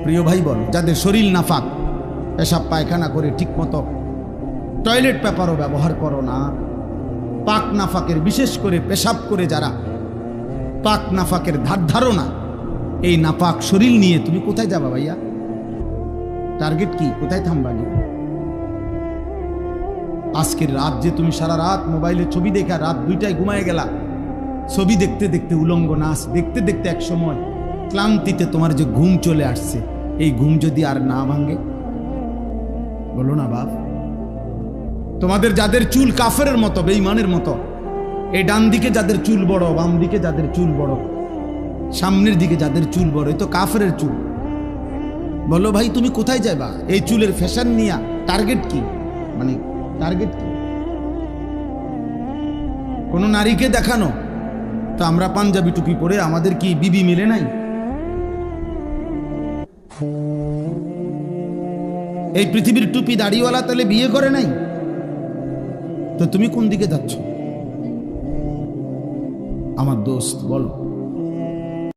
প্রিয় ভাই বল, যাদের শরীর নাফাক, পেশাব পায়খানা করে ঠিক মতো টয়লেট পেপারও ব্যবহার করো না, পাক নাফাকের, বিশেষ করে পেশাব করে যারা পাক নাফাকের ধারো না, এই নাপাক শরীর নিয়ে তুমি কোথায় যাবা ভাইয়া? টার্গেট কি? কোথায় থামবা? আজকের রাত যে তুমি সারা রাত মোবাইলে ছবি দেখা রাত 2টায় ঘুমায় গেলা, ছবি দেখতে দেখতে, উলঙ্গ নাচ দেখতে দেখতে এক সময় ক্লান্তিতে তোমার যে ঘুম চলে আসছে, এই ঘুম যদি আর না ভাঙে, বলো না বাপ। তোমাদের যাদের চুল কাফেরের মতো, বেঈমানের মতো, এই ডান দিকে যাদের চুল বড়, বাম দিকে যাদের চুল বড়, সামনের দিকে যাদের চুল বড়, এই তো কাফেরের চুল। বলো ভাই তুমি কোথায় যাবা এই চুলের ফ্যাশন নিয়া? টার্গেট কি? মানে টার্গেট কি? কোন নারীকে দেখানো? তো আমরা পাঞ্জাবি টুপি পরে, আমাদের কি বিবি মিলে নাই? এই পৃথিবীর টুপি দাড়িওয়ালা তাহলে বিয়ে করে নাই? তো তুমি কোন দিকে যাচ্ছ আমার দোস্ত? বলো।